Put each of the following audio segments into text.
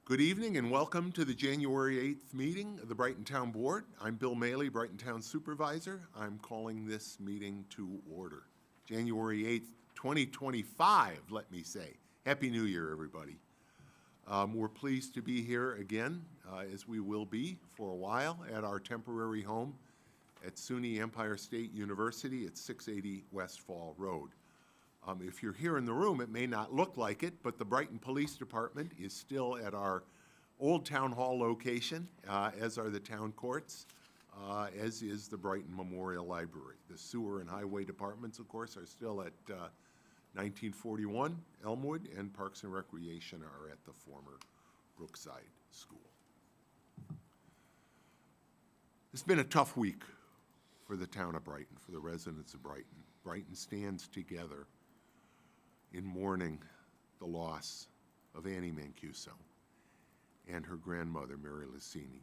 Good evening and welcome to the January 8th meeting of the Brighton Town Board. I'm Bill Maley, Brighton Town Supervisor. I'm calling this meeting to order. January 8th, 2025, let me say. Happy New Year, everybody. We're pleased to be here again, as we will be for a while, at our temporary home at SUNY Empire State University at 680 West Fall Road. If you're here in the room, it may not look like it, but the Brighton Police Department is still at our old town hall location, as are the town courts, as is the Brighton Memorial Library. The sewer and highway departments, of course, are still at 1941 Elmwood, and Parks and Recreation are at the former Brookside School. It's been a tough week for the town of Brighton, for the residents of Brighton. Brighton stands together in mourning the loss of Annie Mancuso and her grandmother, Mary Lucini,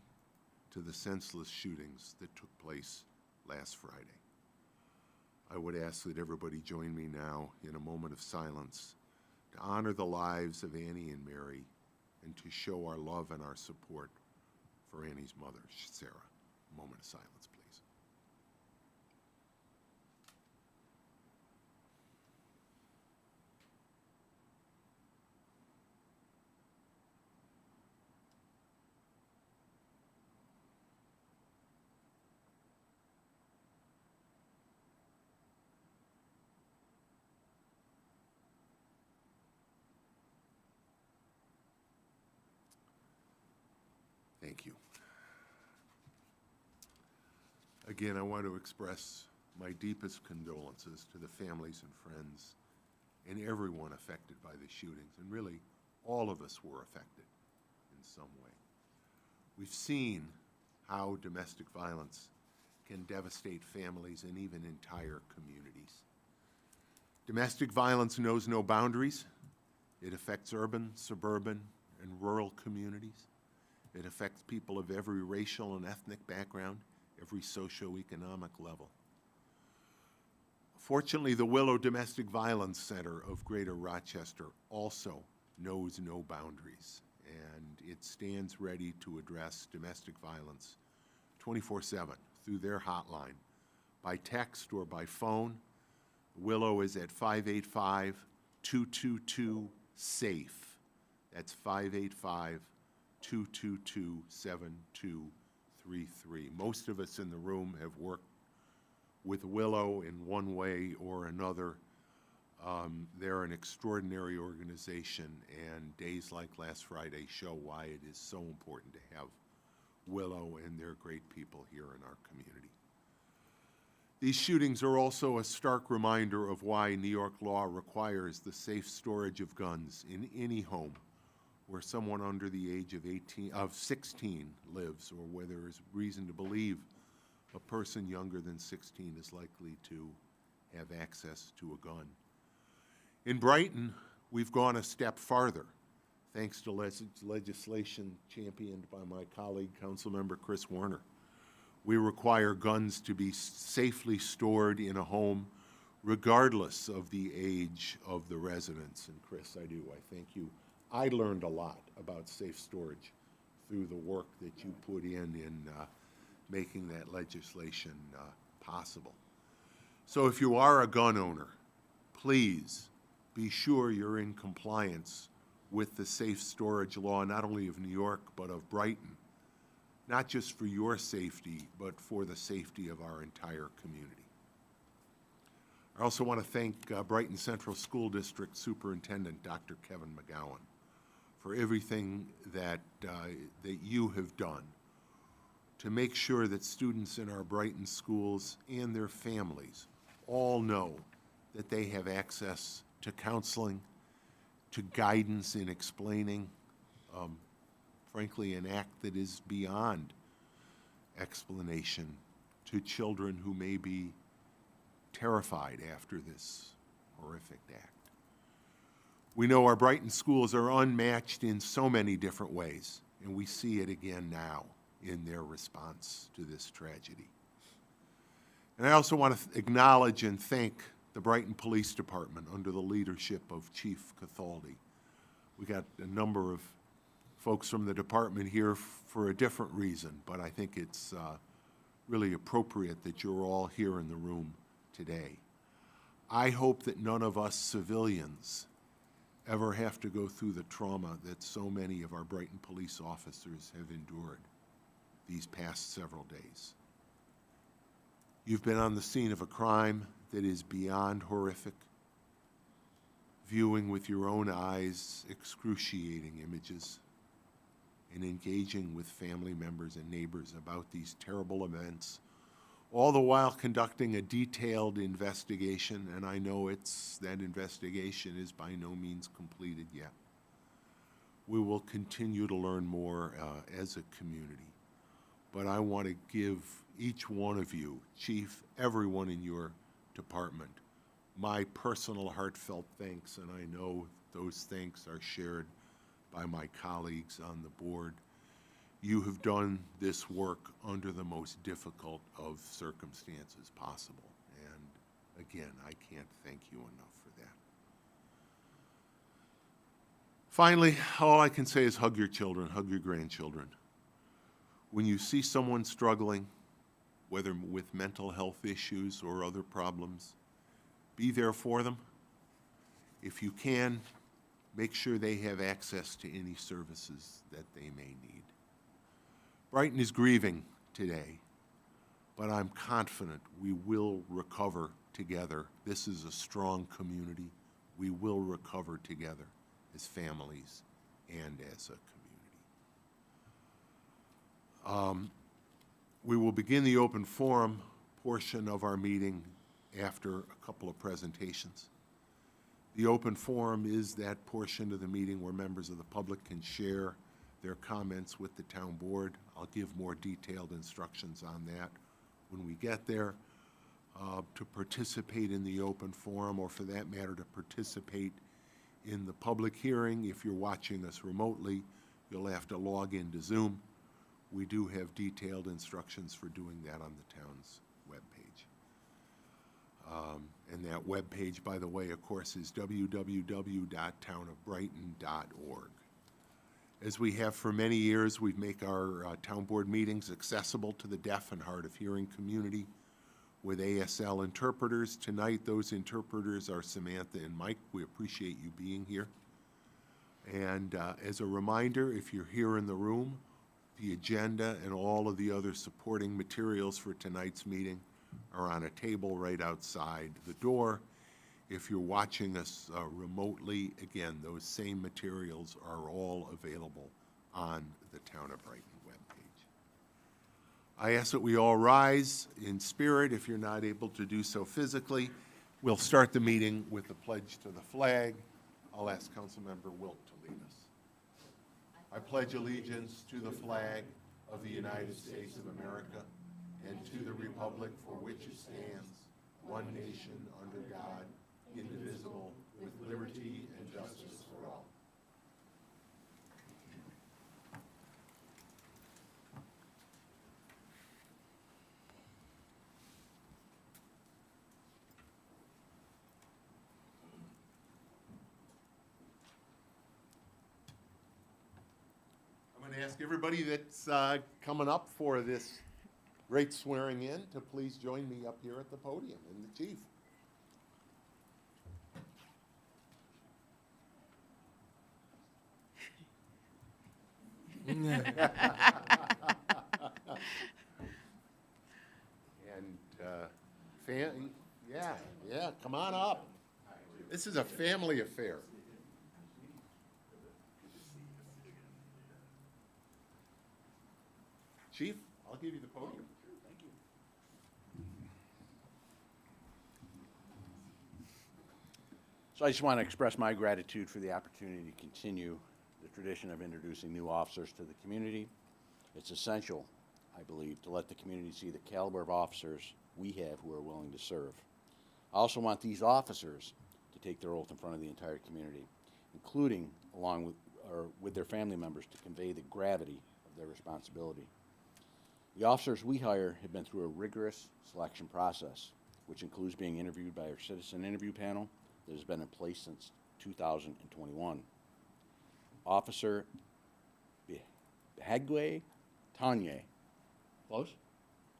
to the senseless shootings that took place last Friday. I would ask that everybody join me now in a moment of silence to honor the lives of Annie and Mary and to show our love and our support for Annie's mother, Sarah. A moment of silence, please. Thank you. Again, I want to express my deepest condolences to the families and friends and everyone affected by the shootings, and really all of us were affected in some way. We've seen how domestic violence can devastate families and even entire communities. Domestic violence knows no boundaries. It affects urban, suburban, and rural communities. It affects people of every racial and ethnic background, every socioeconomic level. Fortunately, the Willow Domestic Violence Center of Greater Rochester also knows no boundaries, and it stands ready to address domestic violence 24/7 through their hotline, by text or by phone. Willow is at 585-222-SAFE. That's 585-222-7233. Most of us in the room have worked with Willow in one way or another. They're an extraordinary organization, and days like last Friday show why it is so important to have Willow and their great people here in our community. These shootings are also a stark reminder of why New York law requires the safe storage of guns in any home where someone under the age of 16 lives, or where there is reason to believe a person younger than 16 is likely to have access to a gun. In Brighton, we've gone a step farther, thanks to legislation championed by my colleague, Councilmember Chris Warner. We require guns to be safely stored in a home, regardless of the age of the residents. And Chris, I thank you. I learned a lot about safe storage through the work that you put in making that legislation possible. So if you are a gun owner, please be sure you're in compliance with the safe storage law, not only of New York, but of Brighton, not just for your safety, but for the safety of our entire community. I also want to thank Brighton Central School District Superintendent, Dr. Kevin McGowan, for everything that you have done to make sure that students in our Brighton schools and their families all know that they have access to counseling, to guidance in explaining, frankly, an act that is beyond explanation to children who may be terrified after this horrific act. We know our Brighton schools are unmatched in so many different ways, and we see it again now in their response to this tragedy. And I also want to acknowledge and thank the Brighton Police Department under the leadership of Chief Cathaldi. We got a number of folks from the department here for a different reason, but I think it's really appropriate that you're all here in the room today. I hope that none of us civilians ever have to go through the trauma that so many of our Brighton police officers have endured these past several days. You've been on the scene of a crime that is beyond horrific, viewing with your own eyes excruciating images, and engaging with family members and neighbors about these terrible events, all the while conducting a detailed investigation, and I know that investigation is by no means completed yet. We will continue to learn more as a community, but I want to give each one of you, Chief, everyone in your department, my personal heartfelt thanks, and I know those thanks are shared by my colleagues on the board. You have done this work under the most difficult of circumstances possible, and again, I can't thank you enough for that. Finally, all I can say is hug your children, hug your grandchildren. When you see someone struggling, whether with mental health issues or other problems, be there for them. If you can, make sure they have access to any services that they may need. Brighton is grieving today, but I'm confident we will recover together. This is a strong community. We will recover together as families and as a community. We will begin the open forum portion of our meeting after a couple of presentations. The open forum is that portion of the meeting where members of the public can share their comments with the town board. I'll give more detailed instructions on that when we get there. To participate in the open forum, or for that matter, to participate in the public hearing, if you're watching us remotely, you'll have to log into Zoom. We do have detailed instructions for doing that on the town's webpage. And that webpage, by the way, of course, is www.townofbrighton.org. As we have for many years, we make our town board meetings accessible to the deaf and hard of hearing community with ASL interpreters. Tonight, those interpreters are Samantha and Mike. We appreciate you being here. And as a reminder, if you're here in the room, the agenda and all of the other supporting materials for tonight's meeting are on a table right outside the door. If you're watching us remotely, again, those same materials are all available on the Town of Brighton webpage. I ask that we all rise in spirit if you're not able to do so physically. We'll start the meeting with the pledge to the flag. I'll ask Councilmember Wilt to lead us. I pledge allegiance to the flag of the United States of America and to the republic for which it stands, one nation under God, indivisible, with liberty and justice for all. I'm going to ask everybody that's coming up for this great swearing in to please join me up here at the podium, and the chief. And yeah, come on up. This is a family affair. Chief, I'll give you the podium. Thank you. So I just want to express my gratitude for the opportunity to continue the tradition of introducing new officers to the community. It's essential, I believe, to let the community see the caliber of officers we have who are willing to serve. I also want these officers to take their oath in front of the entire community, including along with their family members, to convey the gravity of their responsibility. The officers we hire have been through a rigorous selection process, which includes being interviewed by our citizen interview panel that has been in place since 2021. Officer Hague Tanye. Close?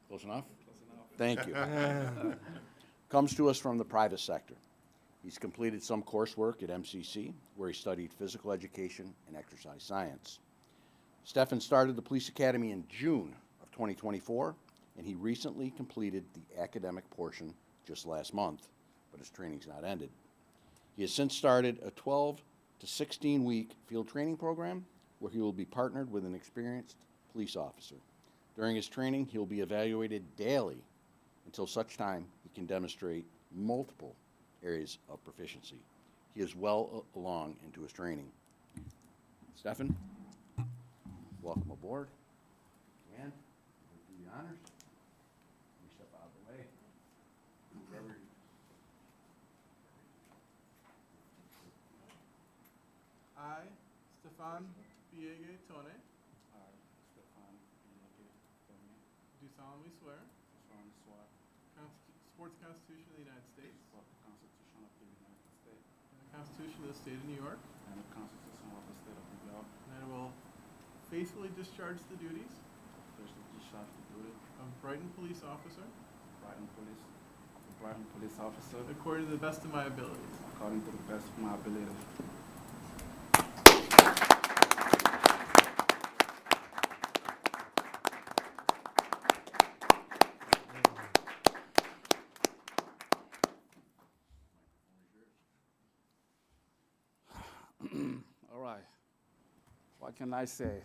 Close enough? Thank you. Comes to us from the private sector. He's completed some coursework at MCC, where he studied physical education and exercise science. Stefan started the police academy in June of 2024, and he recently completed the academic portion just last month, but his training's not ended. He has since started a 12 to 16-week field training program where he will be partnered with an experienced police officer. During his training, he'll be evaluated daily until such time he can demonstrate multiple areas of proficiency. He is well along into his training. Stefan, welcome aboard. And do the honors. You step out of the way. Wherever I, Stefan Biege Tone, I, Stefan Biege Tome, do solemnly swear solemnly swear Sports Constitution of the United States to the Constitution of the United States and the Constitution of the State of New York, and the Constitution of the State of New York, and I will faithfully discharge the duties faithfully discharge the duty of Brighton Police Officer of Brighton Police Officer according to the best of my abilities. according to the best of my ability. All right. What can I say?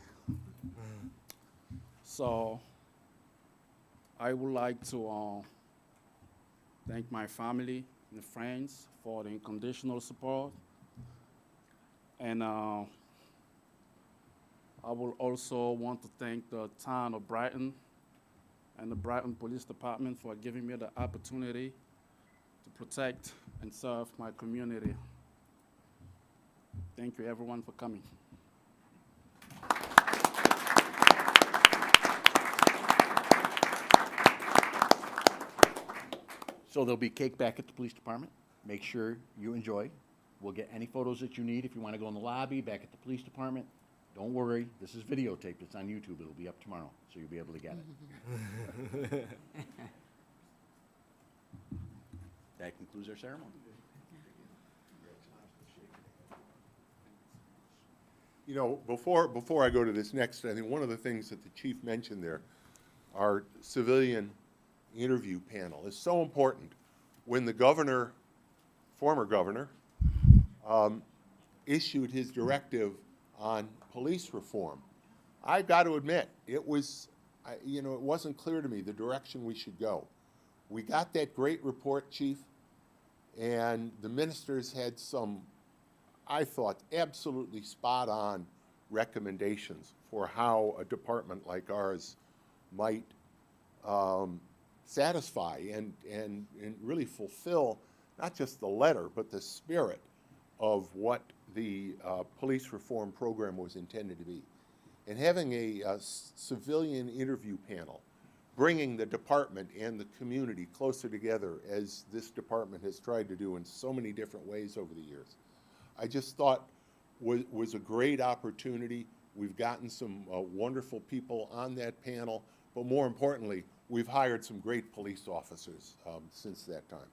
So, I would like to thank my family and friends for the unconditional support. And I will also want to thank the town of Brighton and the Brighton Police Department for giving me the opportunity to protect and serve my community. Thank you, everyone, for coming. So there'll be cake back at the police department. Make sure you enjoy. We'll get any photos that you need. If you want to go in the lobby, back at the police department, don't worry. This is videotaped. It's on YouTube. It'll be up tomorrow, so you'll be able to get it. That concludes our ceremony. You know, before I go to this next, I think one of the things that the chief mentioned there, our civilian interview panel, is so important. When the governor, former governor, issued his directive on police reform, I've got to admit, it was, it wasn't clear to me the direction we should go. We got that great report, Chief, and the ministers had some, I thought, absolutely spot-on recommendations for how a department like ours might satisfy and really fulfill not just the letter, but the spirit of what the police reform program was intended to be. And having a civilian interview panel, bringing the department and the community closer together, as this department has tried to do in so many different ways over the years, I just thought was a great opportunity. We've gotten some wonderful people on that panel, but more importantly, we've hired some great police officers since that time.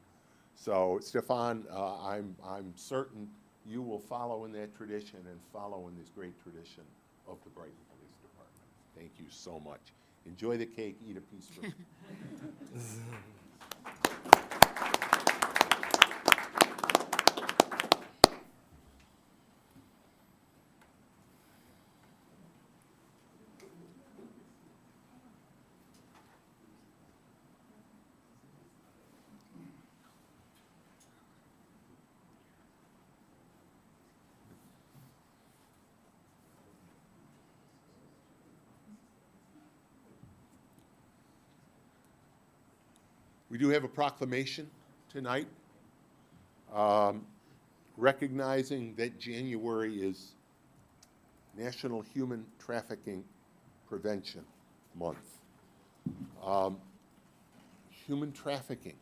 So, Stefan, I'm certain you will follow in that tradition and follow in this great tradition of the Brighton Police Department. Thank you so much. Enjoy the cake, eat a piece for me. We do have a proclamation tonight recognizing that January is National Human Trafficking Prevention Month. Human trafficking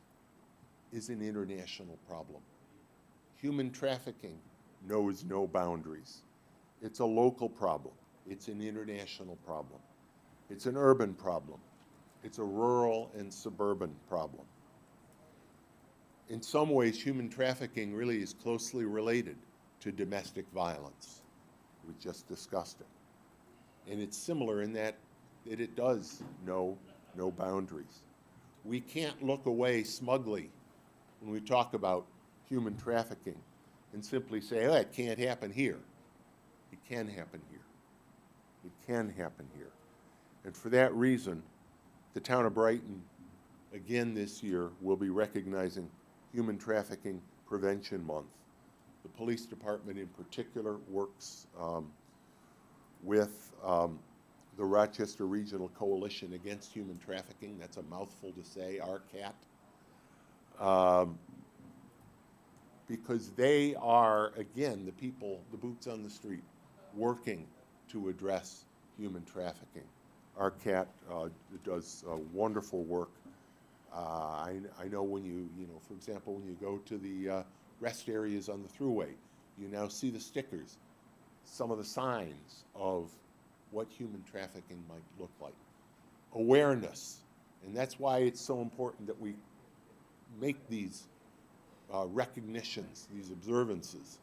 is an international problem. Human trafficking knows no boundaries. It's a local problem. It's an international problem. It's an urban problem. It's a rural and suburban problem. In some ways, human trafficking really is closely related to domestic violence. We just discussed it. And it's similar in that it does know no boundaries. We can't look away smugly when we talk about human trafficking and simply say, oh, it can't happen here. It can happen here. It can happen here. And for that reason, the town of Brighton, again this year, will be recognizing Human Trafficking Prevention Month. The police department in particular works with the Rochester Regional Coalition Against Human Trafficking. That's a mouthful to say, RCAT. Because they are, again, the people, the boots on the street, working to address human trafficking. RCAT does wonderful work. I know when you know, for example, when you go to the rest areas on the thruway, you now see the stickers, some of the signs of what human trafficking might look like. Awareness, and that's why it's so important that we make these recognitions, these observances.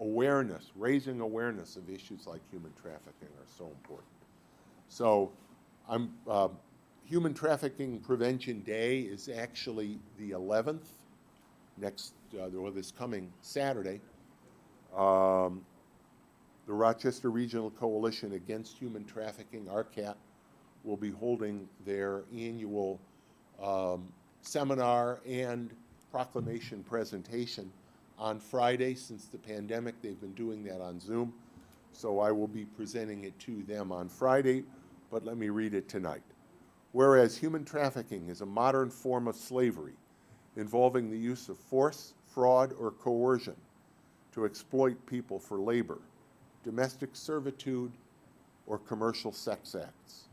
Awareness, raising awareness of issues like human trafficking are so important. So Human Trafficking Prevention Day is actually the 11th, this coming Saturday. The Rochester Regional Coalition Against Human Trafficking, RCAT, will be holding their annual seminar and proclamation presentation on Friday. Since the pandemic, they've been doing that on Zoom. So I will be presenting it to them on Friday, but let me read it tonight. Whereas human trafficking is a modern form of slavery involving the use of force, fraud, or coercion to exploit people for labor, domestic servitude, or commercial sex acts.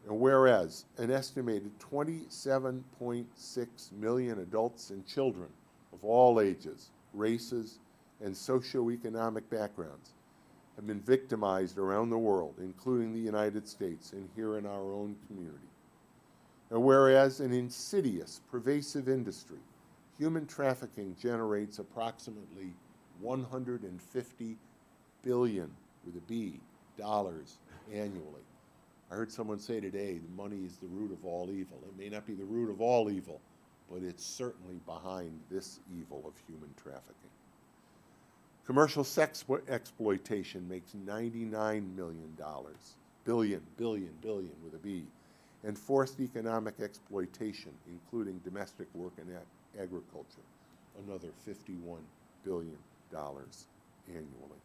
And whereas an estimated 27.6 million adults and children of all ages, races, and socioeconomic backgrounds have been victimized around the world, including the United States and here in our own community. And whereas an insidious, pervasive industry, human trafficking generates approximately 150 billion, with a B, dollars annually. I heard someone say today, the money is the root of all evil. It may not be the root of all evil, but it's certainly behind this evil of human trafficking. Commercial sex exploitation makes $99 billion with a B, and forced economic exploitation, including domestic work and agriculture, another $51 billion annually.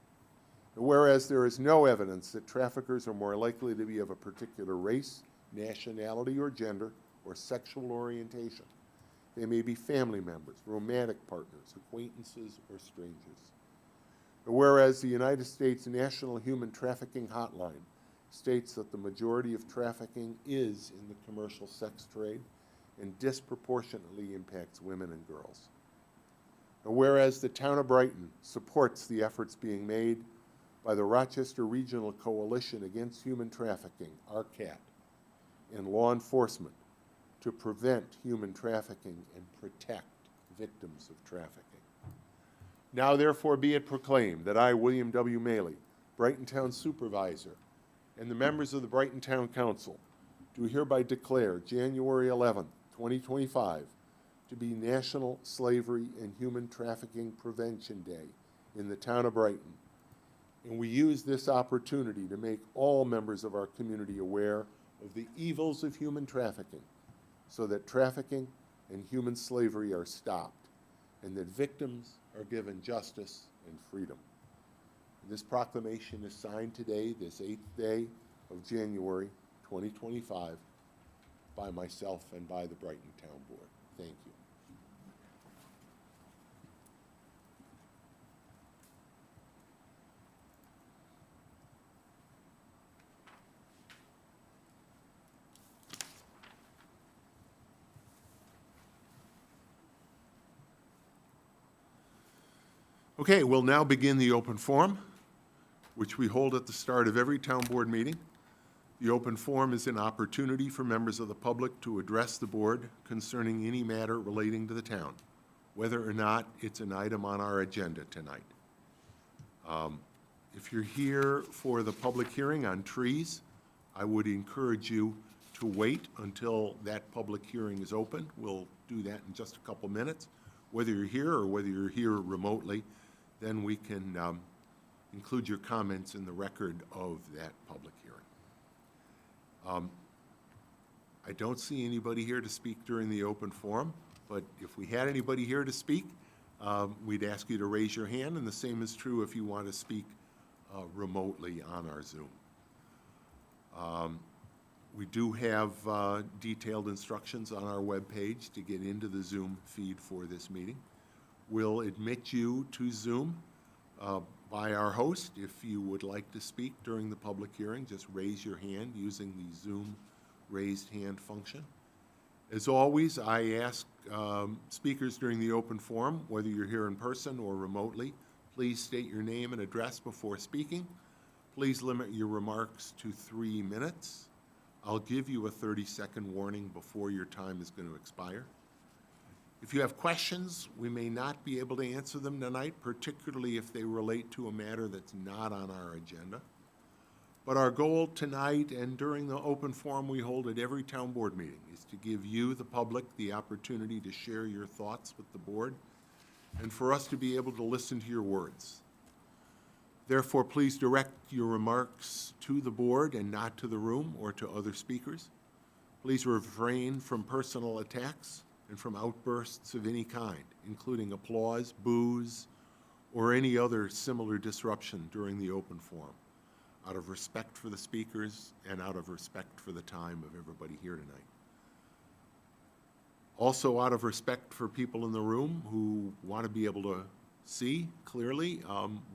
And whereas there is no evidence that traffickers are more likely to be of a particular race, nationality, or gender, or sexual orientation, they may be family members, romantic partners, acquaintances, or strangers. Whereas the United States National Human Trafficking Hotline states that the majority of trafficking is in the commercial sex trade and disproportionately impacts women and girls. And whereas the town of Brighton supports the efforts being made by the Rochester Regional Coalition Against Human Trafficking, RCAT, and law enforcement to prevent human trafficking and protect victims of trafficking. Now therefore be it proclaimed that I, William W. Maley, Brighton Town Supervisor, and the members of the Brighton Town Council do hereby declare January 11th, 2025 to be National Slavery and Human Trafficking Prevention Day in the town of Brighton. And we use this opportunity to make all members of our community aware of the evils of human trafficking so that trafficking and human slavery are stopped and that victims are given justice and freedom. This proclamation is signed today, this 8th day of January 2025, by myself and by the Brighton Town Board. Thank you. Okay, we'll now begin the open forum. which we hold at the start of every town board meeting. The open forum is an opportunity for members of the public to address the board concerning any matter relating to the town, whether or not it's an item on our agenda tonight. If you're here for the public hearing on trees, I would encourage you to wait until that public hearing is open. We'll do that in just a couple minutes. Whether you're here or whether you're here remotely, then we can include your comments in the record of that public hearing. I don't see anybody here to speak during the open forum, but if we had anybody here to speak, we'd ask you to raise your hand, and the same is true if you want to speak remotely on our Zoom. We do have detailed instructions on our webpage to get into the Zoom feed for this meeting. We'll admit you to Zoom by our host. If you would like to speak during the public hearing, just raise your hand using the Zoom raised hand function. As always, I ask speakers during the open forum, whether you're here in person or remotely, please state your name and address before speaking. Please limit your remarks to 3 minutes. I'll give you a 30-second warning before your time is going to expire. If you have questions, we may not be able to answer them tonight, particularly if they relate to a matter that's not on our agenda. But our goal tonight and during the open forum we hold at every town board meeting is to give you, the public, the opportunity to share your thoughts with the board and for us to be able to listen to your words. Therefore, please direct your remarks to the board and not to the room or to other speakers. Please refrain from personal attacks and from outbursts of any kind, including applause, boos, or any other similar disruption during the open forum, out of respect for the speakers and out of respect for the time of everybody here tonight. Also, out of respect for people in the room who want to be able to see clearly,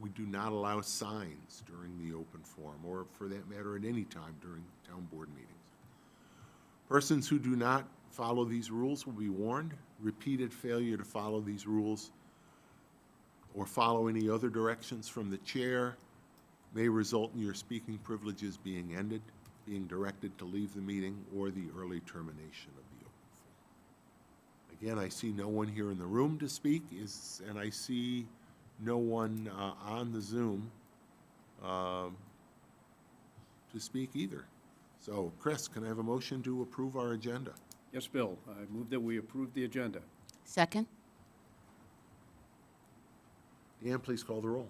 we do not allow signs during the open forum, or for that matter at any time during town board meetings. Persons who do not follow these rules will be warned. Repeated failure to follow these rules or follow any other directions from the chair may result in your speaking privileges being ended, being directed to leave the meeting, or the early termination of the open forum. Again, I see no one here in the room to speak, and I see no one on the Zoom to speak either. So, Chris, can I have a motion to approve our agenda? Yes, Bill. I move that we approve the agenda. Second? Dan, please call the roll.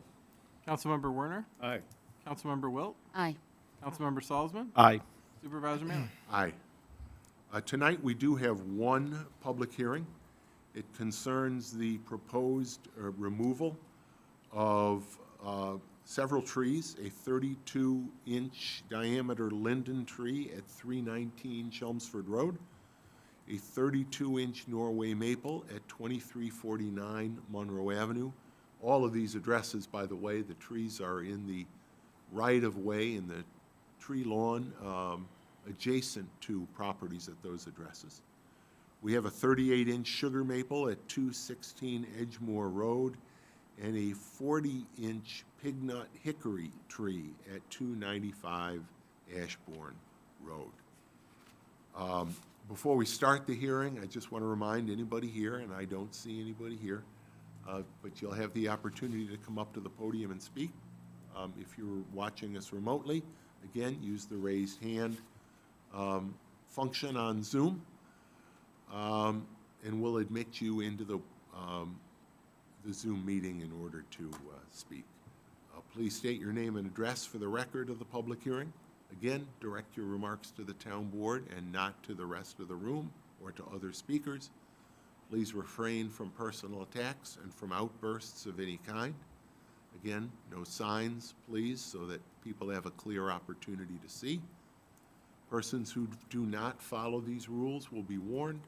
Councilmember Werner, Aye. Councilmember Wilt, Aye. Councilmember Salzman, Aye. Supervisor Mailer. Aye. Tonight, we do have one public hearing. It concerns the proposed removal of several trees, a 32-inch diameter linden tree at 319 Chelmsford Road, a 32-inch Norway maple at 2349 Monroe Avenue. All of these addresses, by the way, the trees are in the right-of-way in the tree lawn adjacent to properties at those addresses. We have a 38-inch sugar maple at 216 Edgemore Road and a 40-inch pignut hickory tree at 295 Ashbourne Road. Before we start the hearing, I just want to remind anybody here, and I don't see anybody here, but you'll have the opportunity to come up to the podium and speak. If you're watching us remotely, again, use the raised hand function on Zoom, and we'll admit you into the Zoom meeting in order to speak. Please state your name and address for the record of the public hearing. Again, direct your remarks to the town board and not to the rest of the room or to other speakers. Please refrain from personal attacks and from outbursts of any kind. Again, no signs, please, so that people have a clear opportunity to see. Persons who do not follow these rules will be warned.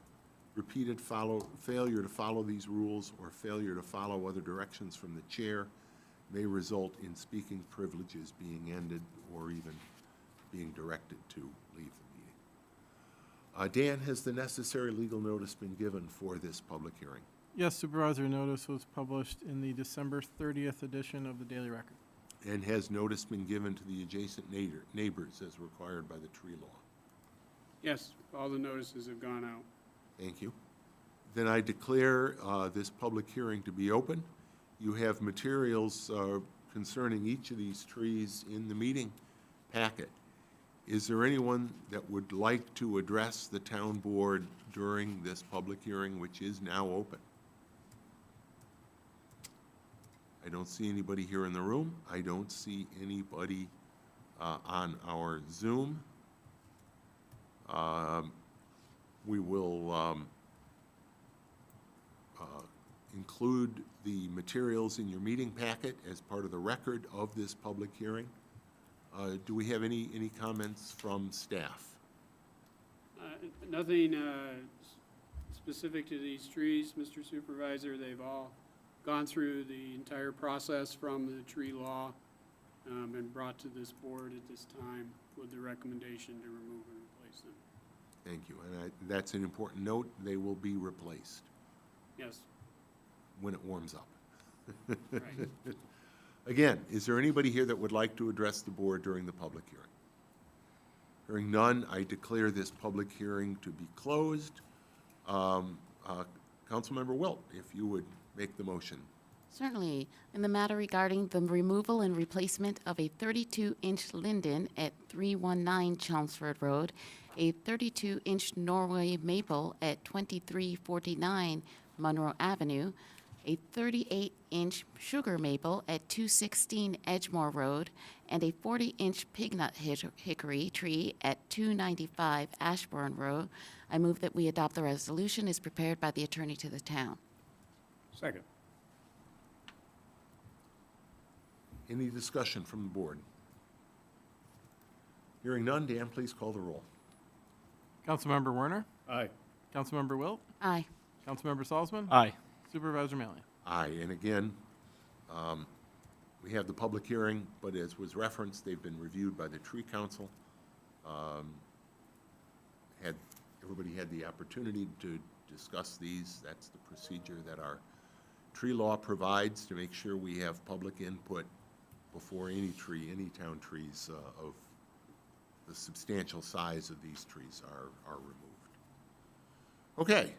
Repeated failure to follow these rules or failure to follow other directions from the chair may result in speaking privileges being ended or even being directed to leave the meeting. Dan, has the necessary legal notice been given for this public hearing? Yes, Supervisor, notice was published in the December 30th edition of the Daily Record. And has notice been given to the adjacent neighbors as required by the tree law? Yes, all the notices have gone out. Thank you. Then I declare this public hearing to be open. You have materials concerning each of these trees in the meeting packet. Is there anyone that would like to address the town board during this public hearing, which is now open? I don't see anybody here in the room. I don't see anybody on our Zoom. We will include the materials in your meeting packet as part of the record of this public hearing. Do we have any comments from staff? Nothing specific to these trees, Mr. Supervisor. They've all gone through the entire process from the tree law and brought to this board at this time with the recommendation to remove and replace them. Thank you. And that's an important note. They will be replaced Yes, when it warms up. right. Again, is there anybody here that would like to address the board during the public hearing? Hearing none, I declare this public hearing to be closed. Councilmember Wilt, if you would make the motion. Certainly. In the matter regarding the removal and replacement of a 32-inch linden at 319 Chelmsford Road, a 32-inch Norway maple at 2349 Monroe Avenue, a 38-inch sugar maple at 216 Edgemore Road, and a 40-inch pignut hickory tree at 295 Ashbourne Road, I move that we adopt the resolution as prepared by the attorney to the town. Second. Any discussion from the board? Hearing none, Dan, please call the roll. Councilmember Werner, Aye. Councilmember Wilt, Aye. Councilmember Salzman, Aye. Supervisor Mailing. Aye, and again, we have the public hearing, but as was referenced, they've been reviewed by the Tree Council. Everybody had the opportunity to discuss these. That's the procedure that our tree law provides to make sure we have public input before any town trees of the substantial size of these trees are removed. Okay,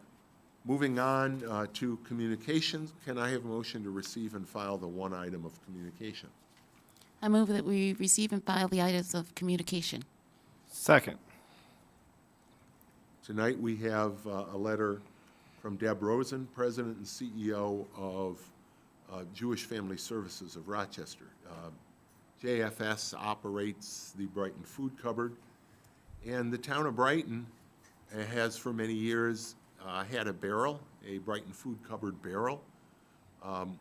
moving on to communications. Can I have a motion to receive and file the one item of communication? I move that we receive and file the items of communication. Second. Tonight, we have a letter from Deb Rosen, President and CEO of Jewish Family Services of Rochester. JFS operates the Brighton Food Cupboard, and the town of Brighton has for many years had a barrel, a Brighton Food Cupboard barrel,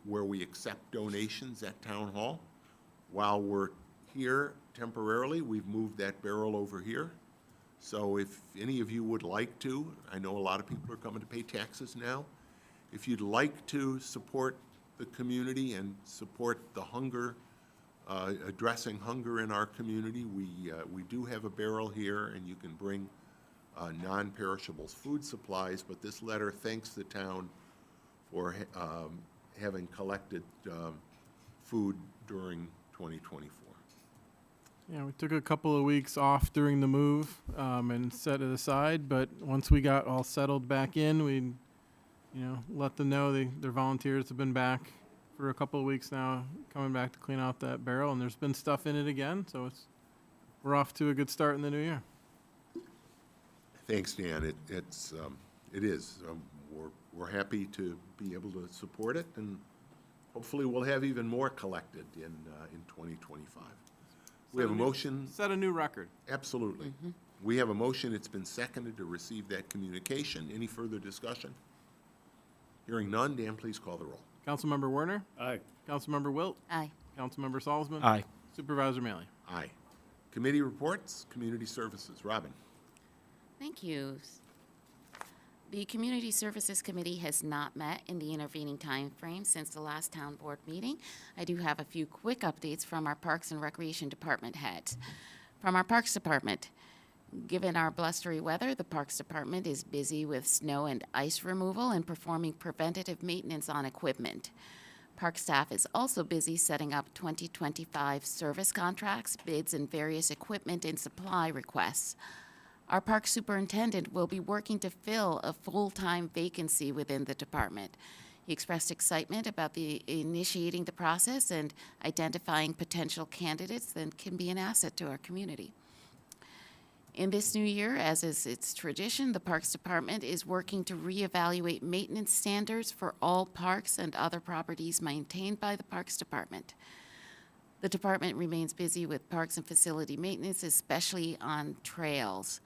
where we accept donations at Town Hall. While we're here temporarily, we've moved that barrel over here. So if any of you would like to, I know a lot of people are coming to pay taxes now. If you'd like to support the community and support the hunger, addressing hunger in our community, we do have a barrel here, and you can bring non-perishables food supplies, but this letter thanks the town for having collected food during 2024. Yeah, we took a couple of weeks off during the move and set it aside, but once we got all settled back in, we, let them know their volunteers have been back for a couple of weeks now, coming back to clean out that barrel, and there's been stuff in it again, so we're off to a good start in the new year. Thanks, Dan. It is. We're happy to be able to support it, and hopefully we'll have even more collected in 2025. We have a motion. Set a new record. Absolutely. We have a motion. It's been seconded to receive that communication. Any further discussion? Hearing none, Dan, please call the roll. Councilmember Werner, Aye. Councilmember Wilt, Aye. Councilmember Salzman. Aye. Supervisor Mailing. Aye. Committee reports, community services. Robin. Thank you. The Community Services Committee has not met in the intervening time frame since the last town board meeting. I do have a few quick updates from our Parks and Recreation Department heads. From our Parks Department, given our blustery weather, the Parks Department is busy with snow and ice removal and performing preventative maintenance on equipment. Park staff is also busy setting up 2025 service contracts, bids, and various equipment and supply requests. Our park superintendent will be working to fill a full-time vacancy within the department. He expressed excitement about initiating the process and identifying potential candidates that can be an asset to our community. In this new year, as is its tradition, the Parks Department is working to reevaluate maintenance standards for all parks and other properties maintained by the Parks Department. The department remains busy with parks and facility maintenance, especially on trails.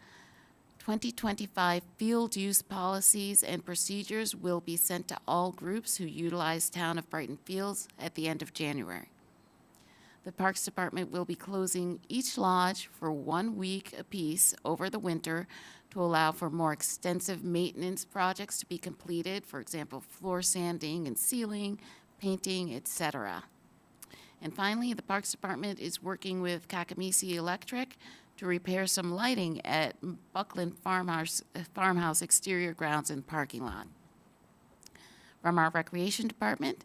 2025 field use policies and procedures will be sent to all groups who utilize Town of Brighton fields at the end of January. The Parks Department will be closing each lodge for 1 week apiece over the winter to allow for more extensive maintenance projects to be completed, for example, floor sanding and sealing, painting, etc. And finally, the Parks Department is working with Kakamisi Electric to repair some lighting at Buckland Farmhouse exterior grounds and parking lot. From our Recreation Department,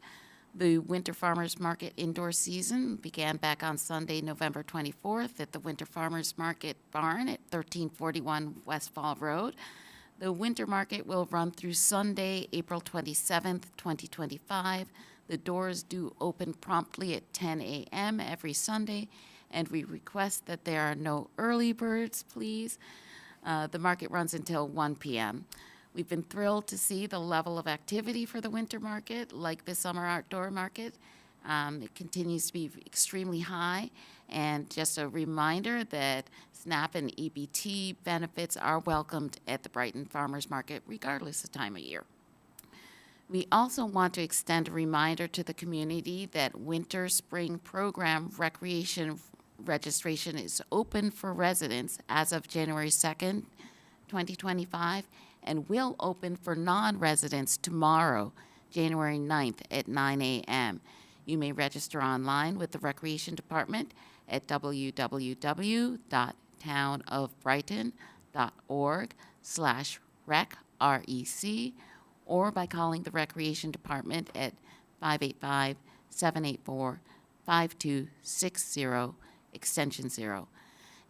the Winter Farmers Market indoor season began back on Sunday, November 24th at the Winter Farmers Market Barn at 1341 West Fall Road. The Winter Market will run through Sunday, April 27th, 2025. The doors do open promptly at 10 a.m. every Sunday, and we request that there are no early birds, please. The market runs until 1 p.m. We've been thrilled to see the level of activity for the winter market, like the summer outdoor market. It continues to be extremely high. And just a reminder that SNAP and EBT benefits are welcomed at the Brighton Farmers Market, regardless of time of year. We also want to extend a reminder to the community that winter spring program recreation registration is open for residents as of January 2nd, 2025, and will open for non-residents tomorrow, January 9th at 9 a.m. You may register online with the Recreation Department at www.townofbrighton.org/rec, REC, or by calling the Recreation Department at 585-784-5260, extension 0.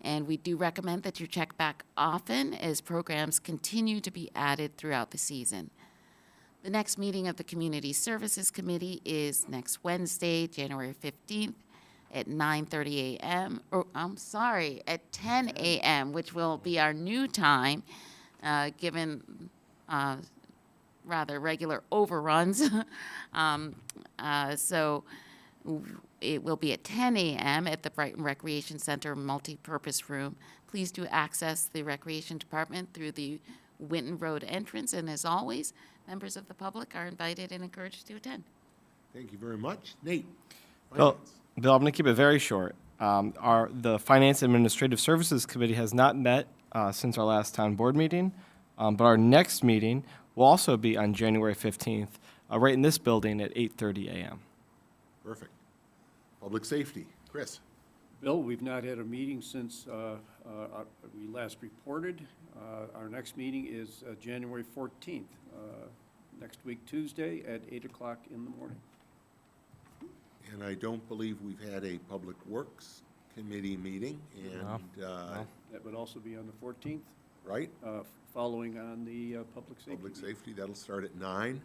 And we do recommend that you check back often as programs continue to be added throughout the season. The next meeting of the Community Services Committee is next Wednesday, January 15th at 9:30 a.m., at 10 a.m., which will be our new time, given rather regular overruns. So it will be at 10 a.m. at the Brighton Recreation Center multi-purpose room. Please do access the Recreation Department through the Winton Road entrance, and as always, members of the public are invited and encouraged to attend. Thank you very much. Nate? Bill, Finance. I'm going to keep it very short. The Finance Administrative Services Committee has not met since our last town board meeting, but our next meeting will also be on January 15th, right in this building at 8:30 a.m. Perfect. Public Safety. Chris? Bill, we've not had a meeting since we last reported. Our next meeting is January 14th, next week, Tuesday, at 8 o'clock in the morning. And I don't believe we've had a Public Works Committee meeting, and, That would also be on the 14th, right? following on the public safety. Public Safety, that'll start at 9.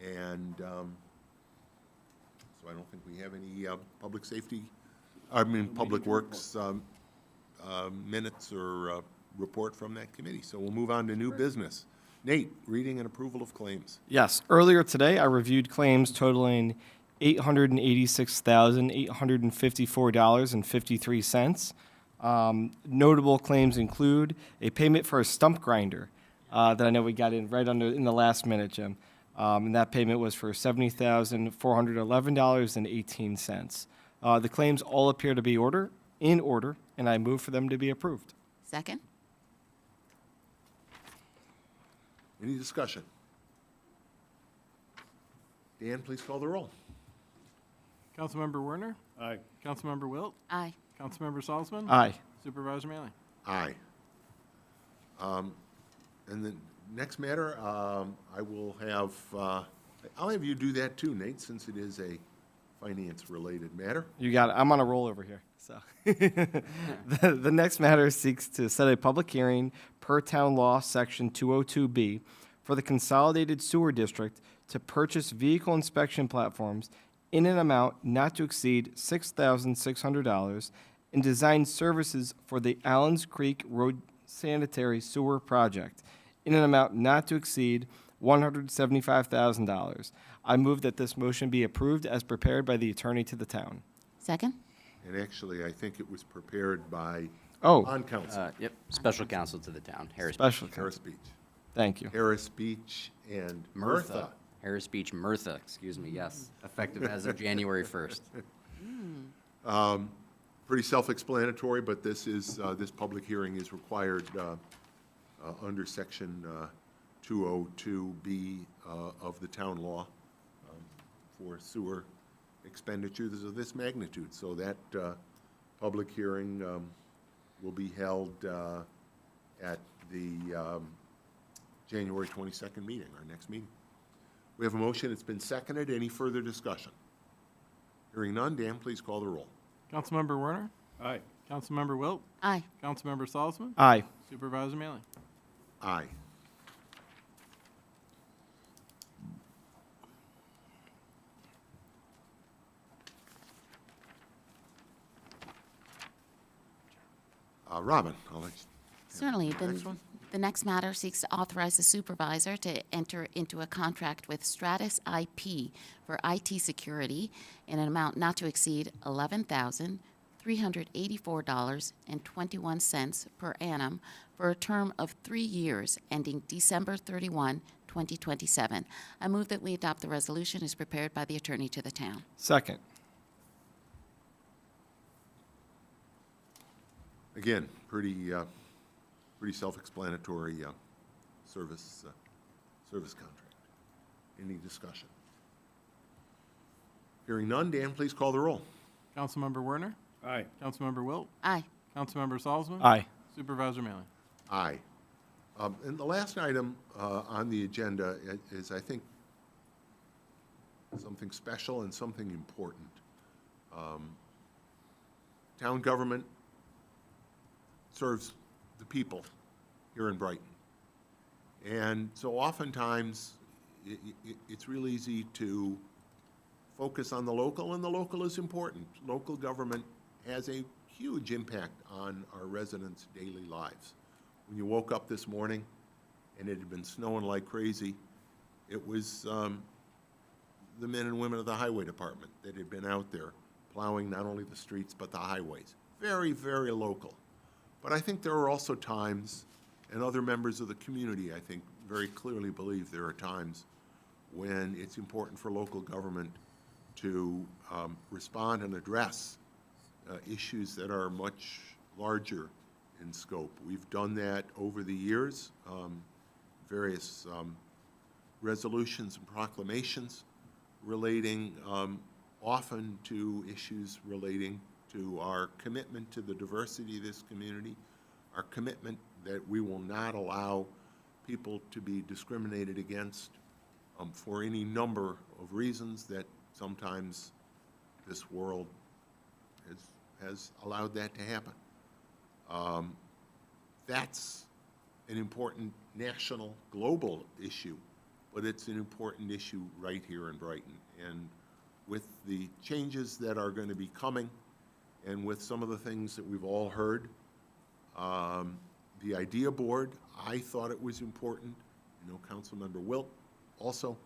And so I don't think we have any Public Safety, Public Works minutes or report from that committee. So we'll move on to new business. Nate, reading and approval of claims. Yes, earlier today, I reviewed claims totaling $886,854.53. Notable claims include a payment for a stump grinder that I know we got in right in the last minute, Jim. And that payment was for $70,411.18. The claims all appear to be in order, and I move for them to be approved. Second? Any discussion? Dan, please call the roll. Councilmember Werner? Aye. Councilmember Wilt? Aye. Councilmember Salzman? Aye. Supervisor Manley? Aye. And the next matter, I will have, I I'll have you do that too, Nate, since it is a finance-related matter. You got it. I'm on a roll over here. So, the next matter seeks to set a public hearing per town law, section 202B, for the consolidated sewer district to purchase vehicle inspection platforms in an amount not to exceed $6,600 and design services for the Allens Creek Road Sanitary Sewer Project in an amount not to exceed $175,000. I move that this motion be approved as prepared by the attorney to the town. Second? And actually, I think it was prepared by Oh, bond counsel, Yep, special counsel to the town, Harris. special Harris counsel. Beach. Thank you. Harris Beach and Murtha. Harris Beach, Murtha, excuse me, yes, effective as of January 1st. Pretty self-explanatory, but this is, this public hearing is required under section 202B of the town law for sewer expenditures of this magnitude. So that public hearing will be held at the January 22nd meeting, our next meeting. We have a motion. It's been seconded. Any further discussion? Hearing none, Dan, please call the roll. Councilmember Werner? Aye. Councilmember Wilt? Aye. Councilmember Salzman? Aye. Supervisor Mailing? Aye. Robin, I'll let you. Certainly. Next one. The next matter seeks to authorize the supervisor to enter into a contract with Stratus IP for IT security in an amount not to exceed $11,384.21 per annum for a term of 3 years ending December 31, 2027. I move that we adopt the resolution as prepared by the attorney to the town. Second. Again, pretty self-explanatory service contract. Any discussion? Hearing none, Dan, please call the roll. Councilmember Werner? Aye. Councilmember Wilt? Aye. Councilmember Salzman? Aye. Supervisor Mailing? Aye. And the last item on the agenda is, I think, something special and something important. Town government serves the people here in Brighton. And so oftentimes, it's real easy to focus on the local, and the local is important. Local government has a huge impact on our residents' daily lives. When you woke up this morning and it had been snowing like crazy, it was the men and women of the highway department that had been out there plowing not only the streets but the highways. Very, very local. But I think there are also times, and other members of the community, I think, very clearly believe there are times when it's important for local government to respond and address issues that are much larger in scope. We've done that over the years, various resolutions and proclamations relating often to issues relating to our commitment to the diversity of this community, our commitment that we will not allow people to be discriminated against for any number of reasons that sometimes this world has allowed that to happen. That's an important national, global issue, but it's an important issue right here in Brighton. And with the changes that are going to be coming, and with some of the things that we've all heard, the idea board, I thought it was important. I know Councilmember Wilt also.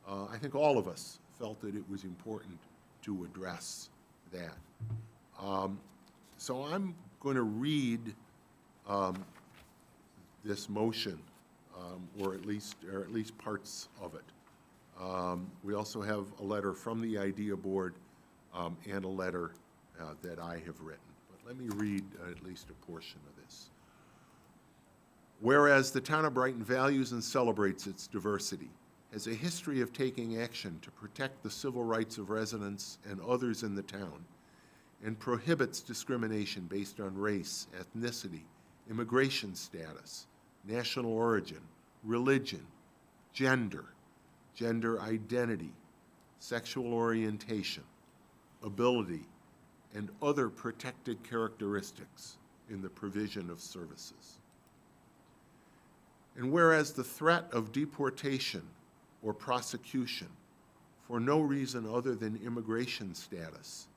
I think all of us felt that it was important to address that. So I'm going to read this motion, or at least parts of it. We also have a letter from the idea board and a letter that I have written. But let me read at least a portion of this. Whereas the town of Brighton values and celebrates its diversity, has a history of taking action to protect the civil rights of residents and others in the town, and prohibits discrimination based on race, ethnicity, immigration status, national origin, religion, gender, gender identity, sexual orientation, ability, and other protected characteristics in the provision of services. And whereas the threat of deportation or prosecution for no reason other than immigration status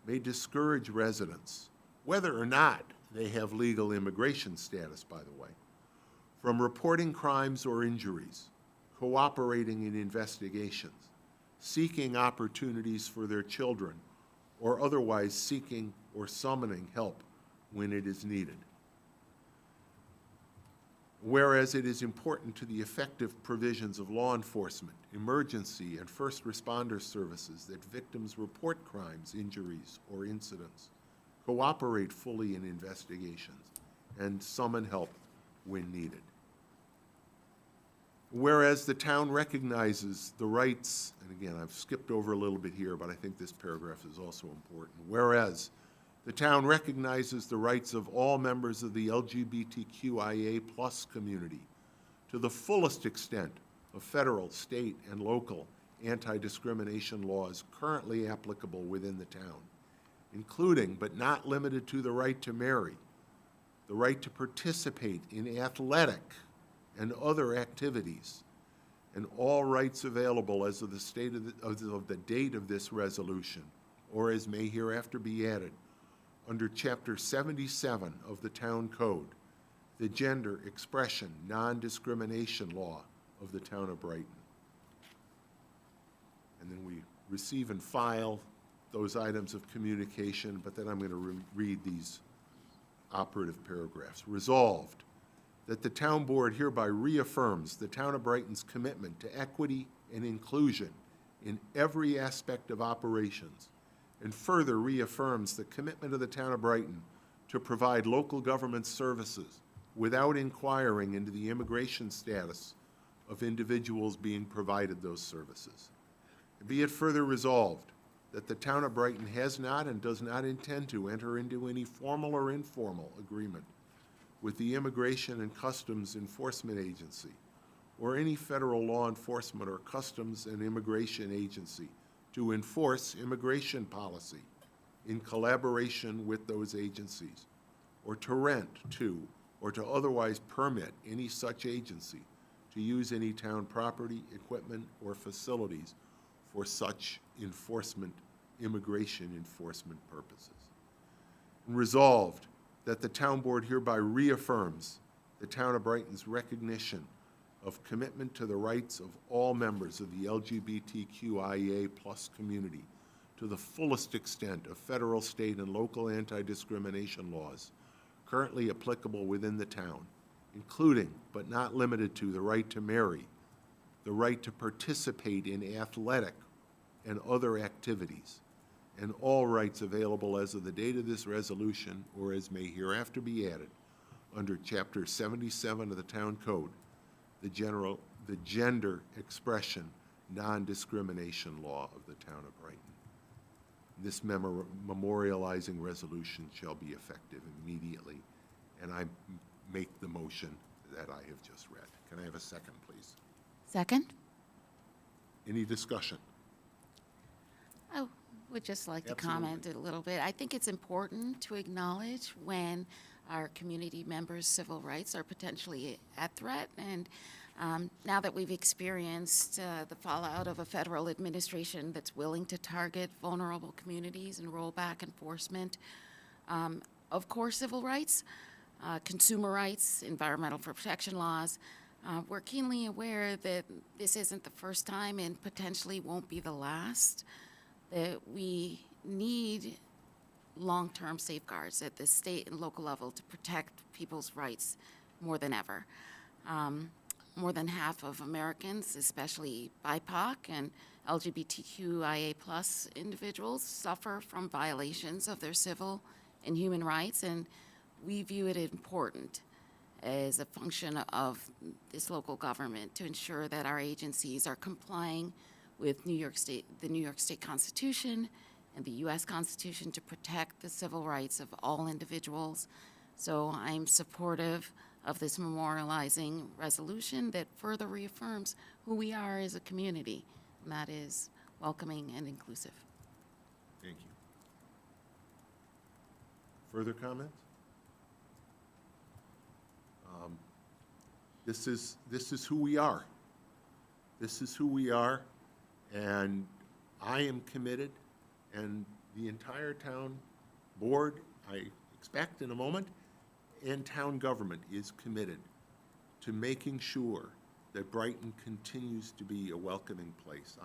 may discourage residents, whether or not they have legal immigration status, by the way, from reporting crimes or injuries, cooperating in investigations, seeking opportunities for their children, or otherwise seeking or summoning help when it is needed. Whereas it is important to the effective provisions of law enforcement, emergency, and first responder services that victims report crimes, injuries, or incidents, cooperate fully in investigations, and summon help when needed. Whereas the town recognizes the rights, and again, I've skipped over a little bit here, but I think this paragraph is also important. Whereas the town recognizes the rights of all members of the LGBTQIA+ community to the fullest extent of federal, state, and local anti-discrimination laws currently applicable within the town, including but not limited to the right to marry, the right to participate in athletic and other activities, and all rights available as of the date of this resolution, or as may hereafter be added, under Chapter 77 of the Town Code, the Gender Expression Non-Discrimination Law of the Town of Brighton. And then we receive and file those items of communication, but then I'm going to read these operative paragraphs. Resolved, that the Town Board hereby reaffirms the Town of Brighton's commitment to equity and inclusion in every aspect of operations, and further reaffirms the commitment of the Town of Brighton to provide local government services without inquiring into the immigration status of individuals being provided those services. And be it further resolved that the Town of Brighton has not and does not intend to enter into any formal or informal agreement with the Immigration and Customs Enforcement Agency or any federal law enforcement or customs and immigration agency to enforce immigration policy in collaboration with those agencies, or to rent to, or to otherwise permit any such agency to use any town property, equipment, or facilities for such immigration enforcement purposes. And resolved that the Town Board hereby reaffirms the Town of Brighton's recognition of commitment to the rights of all members of the LGBTQIA+ community to the fullest extent of federal, state, and local anti-discrimination laws currently applicable within the town, including but not limited to the right to marry, the right to participate in athletic and other activities, and all rights available as of the date of this resolution or as may hereafter be added under Chapter 77 of the Town Code, the Gender Expression Non-Discrimination Law of the Town of Brighton. This memorializing resolution shall be effective immediately, and I make the motion that I have just read. Can I have a second, please? Second? Any discussion? I would just like to Absolutely. comment a little bit. I think it's important to acknowledge when our community members' civil rights are potentially at threat. And now that we've experienced the fallout of a federal administration that's willing to target vulnerable communities and roll back enforcement of core civil rights, consumer rights, environmental protection laws, we're keenly aware that this isn't the first time and potentially won't be the last, that we need long-term safeguards at the state and local level to protect people's rights more than ever. More than half of Americans, especially BIPOC and LGBTQIA+ individuals, suffer from violations of their civil and human rights, and we view it important as a function of this local government to ensure that our agencies are complying with the New York State Constitution and the U.S. Constitution to protect the civil rights of all individuals. So I'm supportive of this memorializing resolution that further reaffirms who we are as a community, and that is welcoming and inclusive. Thank you. Further comments? This is who we are. This is who we are, and I am committed, and the entire town board, I expect in a moment, and town government is committed to making sure that Brighton continues to be a welcoming place.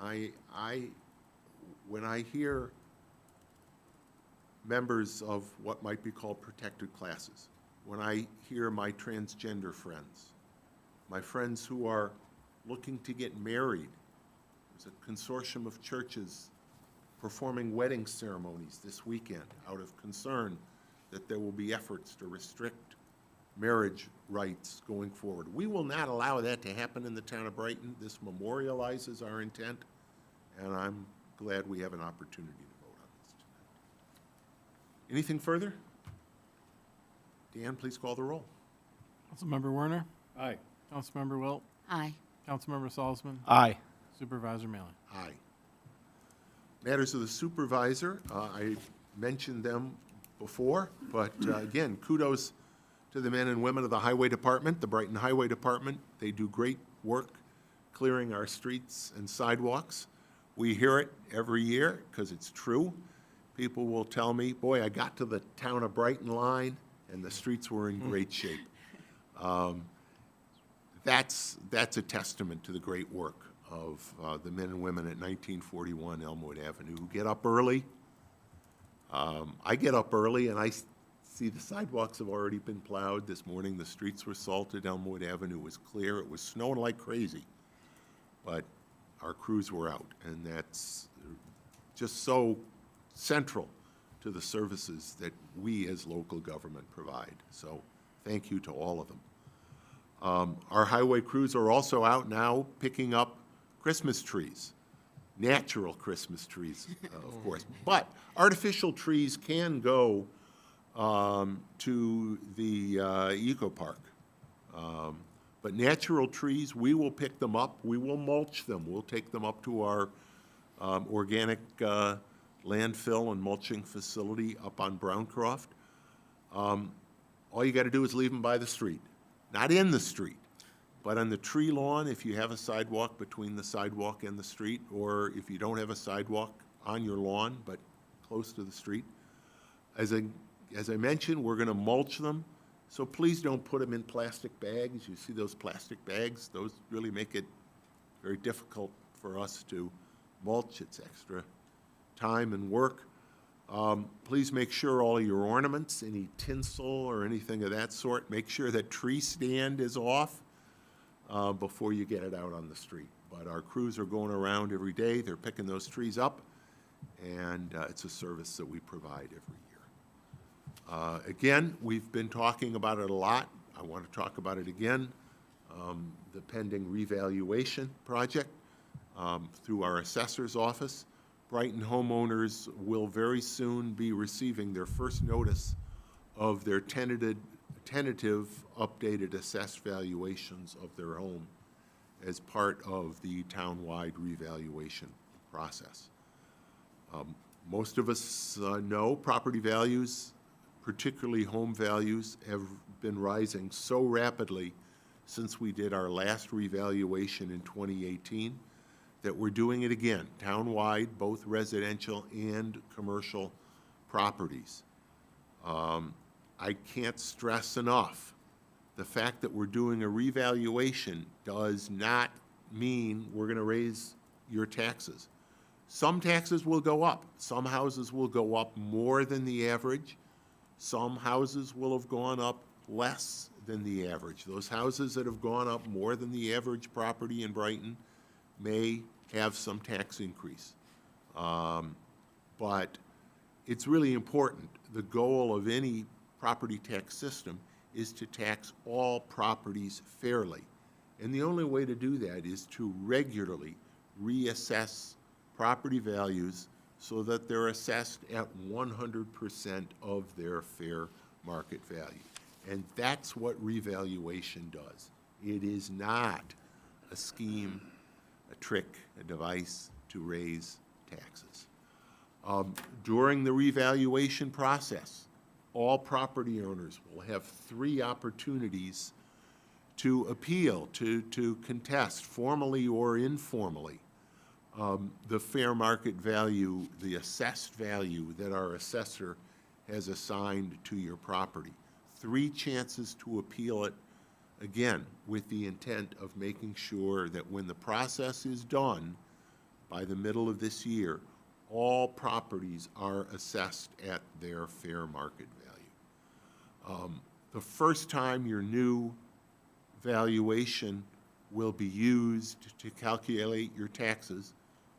When I hear members of what might be called protected classes, when I hear my transgender friends, my friends who are looking to get married, there's a consortium of churches performing wedding ceremonies this weekend out of concern that there will be efforts to restrict marriage rights going forward. We will not allow that to happen in the town of Brighton. This memorializes our intent, and I'm glad we have an opportunity to vote on this tonight. Anything further? Dan, please call the roll. Councilmember Werner, Aye. Councilmember Wilt, Aye. Councilmember Salzman, Aye. Supervisor Mailer. Aye. Matters of the supervisor, I mentioned them before, but again, kudos to the men and women of the Highway Department, the Brighton Highway Department. They do great work clearing our streets and sidewalks. We hear it every year because it's true. People will tell me, boy, I got to the town of Brighton line and the streets were in great shape. That's a testament to the great work of the men and women at 1941 Elmwood Avenue who get up early. I get up early and I see the sidewalks have already been plowed. This morning the streets were salted, Elmwood Avenue was clear. It was snowing like crazy, but our crews were out, and that's just so central to the services that we as local government provide. So thank you to all of them. Our highway crews are also out now picking up Christmas trees, natural Christmas trees, of course. But artificial trees can go to the Eco Park. But natural trees, we will pick them up, we will mulch them, we'll take them up to our organic landfill and mulching facility up on Browncroft. All you got to do is leave them by the street. Not in the street, but on the tree lawn if you have a sidewalk between the sidewalk and the street, or if you don't have a sidewalk on your lawn but close to the street. As I mentioned, we're going to mulch them, so please don't put them in plastic bags. You see those plastic bags? Those really make it very difficult for us to mulch. It's extra time and work. Please make sure all your ornaments, any tinsel or anything of that sort, make sure that tree stand is off before you get it out on the street. But our crews are going around every day. They're picking those trees up, and it's a service that we provide every year. Again, we've been talking about it a lot. I want to talk about it again. The pending revaluation project through our assessor's office. Brighton homeowners will very soon be receiving their first notice of their tentative updated assessed valuations of their home as part of the town-wide revaluation process. Most of us know property values, particularly home values, have been rising so rapidly since we did our last revaluation in 2018 that we're doing it again, town-wide, both residential and commercial properties. I can't stress enough, the fact that we're doing a revaluation does not mean we're going to raise your taxes. Some taxes will go up. Some houses will go up more than the average. Some houses will have gone up less than the average. Those houses that have gone up more than the average property in Brighton may have some tax increase. But it's really important. The goal of any property tax system is to tax all properties fairly. And the only way to do that is to regularly reassess property values so that they're assessed at 100% of their fair market value. And that's what revaluation does. It is not a scheme a trick, a device to raise taxes. During the revaluation process, all property owners will have 3 opportunities to appeal, to contest, formally or informally, the fair market value, the assessed value that our assessor has assigned to your property. 3 chances to appeal it, again, with the intent of making sure that when the process is done by the middle of this year, all properties are assessed at their fair market value. The first time your new valuation will be used to calculate your taxes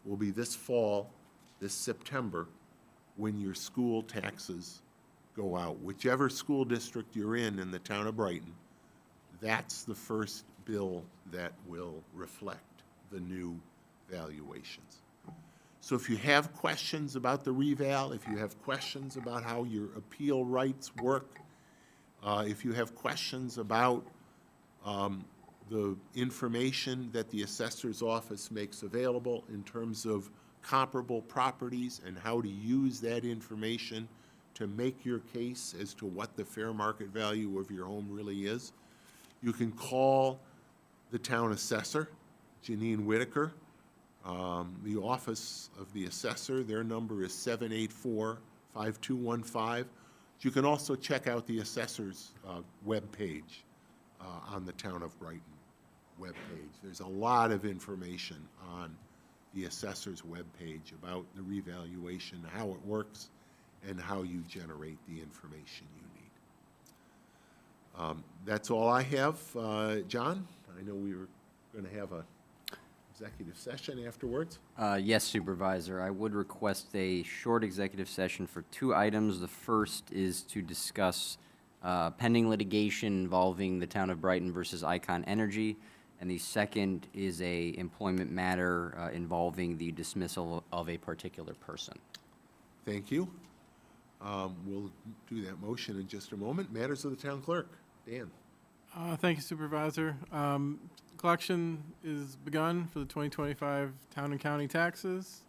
will be this fall, this September, when your school taxes go out. Whichever school district you're in the town of Brighton, that's the first bill that will reflect the new valuations. So if you have questions about the reval, if you have questions about how your appeal rights work, if you have questions about the information that the assessor's office makes available in terms of comparable properties and how to use that information to make your case as to what the fair market value of your home really is, you can call the town assessor, Janine Whitaker. The office of the assessor, their number is 784-5215. You can also check out the assessor's webpage on the Town of Brighton webpage. There's a lot of information on the assessor's webpage about the revaluation, how it works, and how you generate the information you need. That's all I have. John, I know we were going to have a executive session afterwards. Yes, Supervisor. I would request a short executive session for 2 items. The first is to discuss pending litigation involving the town of Brighton versus Icon Energy, and the second is a employment matter involving the dismissal of a particular person. Thank you. We'll do that motion in just a moment. Matters of the town clerk. Dan. Thank you, Supervisor. Collection is begun for the 2025 town and county taxes.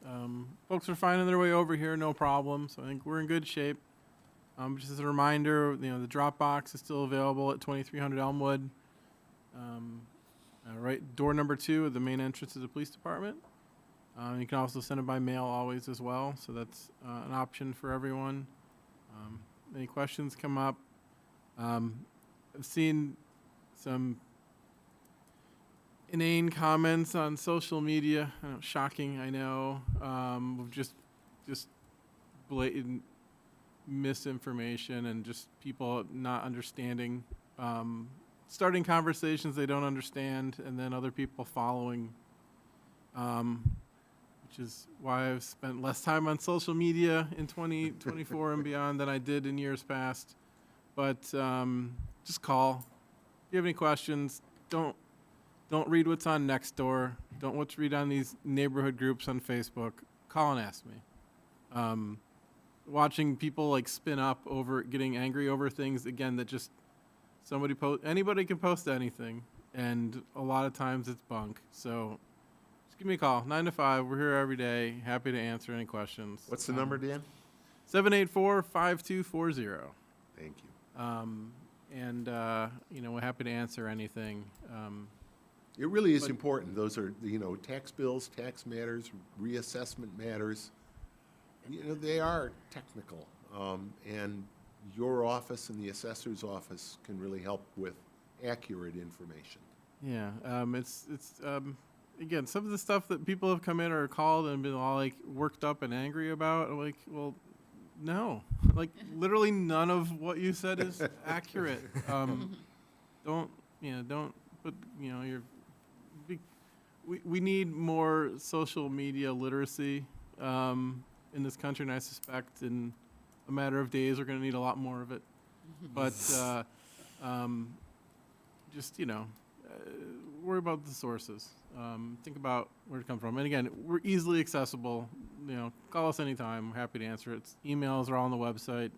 Folks are finding their way over here, no problem, so I think we're in good shape. Just as a reminder, the drop box is still available at 2300 Elmwood, right door number 2 at the main entrance to the police department. You can also send it by mail always as well, so that's an option for everyone. Any questions come up? I've seen some inane comments on social media. Shocking, I know. Of just blatant misinformation and just people not understanding, starting conversations they don't understand, and then other people following. Which is why I've spent less time on social media in 2024 and beyond than I did in years past. But just call. If you have any questions, don't read what's on Nextdoor. Don't read on these neighborhood groups on Facebook. Call and ask me. Watching people spin up over getting angry over things again that just anybody can post anything, and a lot of times it's bunk. So just give me a call, 9 to 5. We're here every day. Happy to answer any questions. What's the number, Dan? 784-5240. Thank you. We're happy to answer anything. It really is important. Those are, tax bills, tax matters, reassessment matters. They are technical, and your office and the assessor's office can really help with accurate information. Yeah, it's again, some of the stuff that people have come in or called and been all worked up and angry about. I'm like, well, no, literally none of what you said is accurate. Don't put we need more social media literacy in this country, and I suspect in a matter of days we're going to need a lot more of it. But worry about the sources. Think about where it comes from. And again, we're easily accessible. Call us anytime. We're happy to answer it. Emails are all on the website.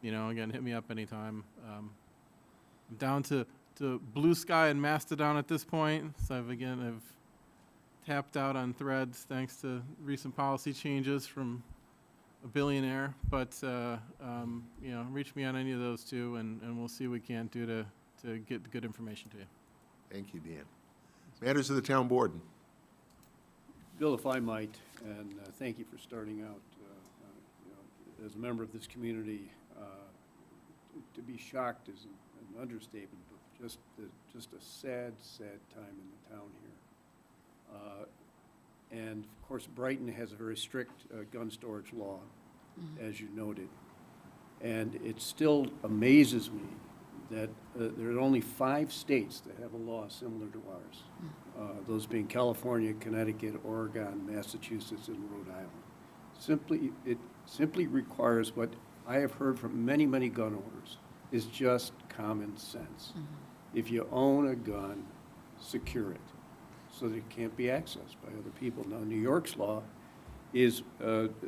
Again, hit me up anytime. I'm down to Blue Sky and Mastodon at this point. So I've tapped out on threads thanks to recent policy changes from a billionaire. But, reach me on any of those two, and we'll see what we can do to get good information to you. Thank you, Dan. Matters of the town board. Bill, if I might, and thank you for starting out, as a member of this community, to be shocked is an understatement, but just a sad, sad time in the town here. And of course, Brighton has a very strict gun storage law, as you noted. And it still amazes me that there are only 5 states that have a law similar to ours. Those being California, Connecticut, Oregon, Massachusetts, and Rhode Island. It simply requires what I have heard from many, many gun owners is just common sense. If you own a gun, secure it so that it can't be accessed by other people. Now, New York's law is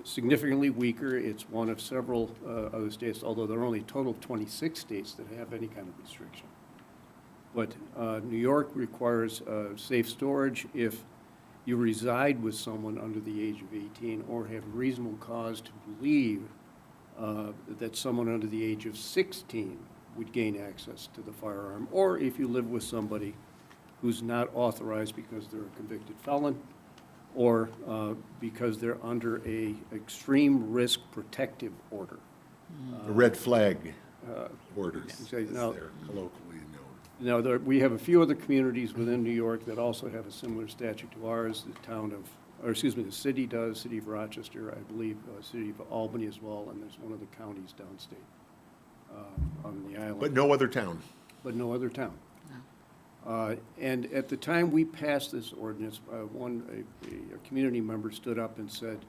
significantly weaker. It's one of several other states, although there are only a total of 26 states that have any kind of restriction. But New York requires safe storage if you reside with someone under the age of 18 or have reasonable cause to believe that someone under the age of 16 would gain access to the firearm, or if you live with somebody who's not authorized because they're a convicted felon, or because they're under a extreme risk protective order. The red flag orders, Okay, as now- they're colloquially known. Now, we have a few other communities within New York that also have a similar statute to ours. The city does, City of Rochester, I believe, City of Albany as well, and there's one of the counties downstate on the island. But no other town. But no other town. And at the time we passed this ordinance, a community member stood up and said,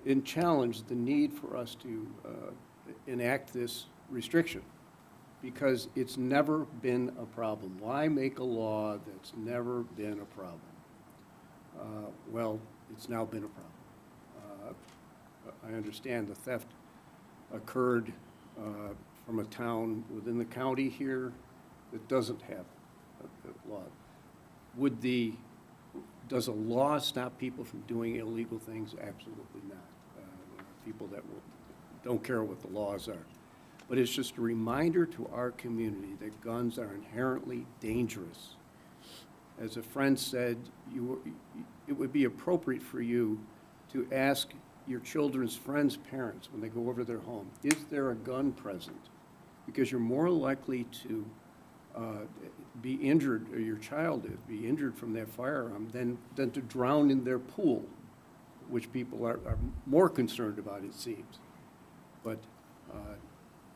and challenged the need for us to enact this restriction, because it's never been a problem. Why make a law that's never been a problem? Well, it's now been a problem. I understand the theft occurred from a town within the county here that doesn't have a law. Does a law stop people from doing illegal things? Absolutely not. There are people that don't care what the laws are. But it's just a reminder to our community that guns are inherently dangerous. As a friend said, it would be appropriate for you to ask your children's friends' parents when they go over their home, is there a gun present? Because you're more likely to be injured, or your child is, be injured from that firearm than to drown in their pool, which people are more concerned about, it seems. But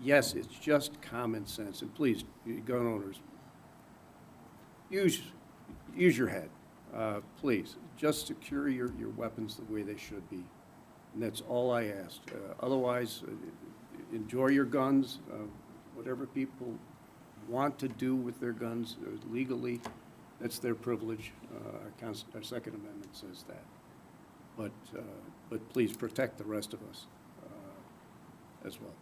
yes, it's just common sense. And please, gun owners, use your head. Please, just secure your weapons the way they should be. And that's all I ask. Otherwise, enjoy your guns. Whatever people want to do with their guns legally, that's their privilege. Our Second Amendment says that. But please protect the rest of us as well.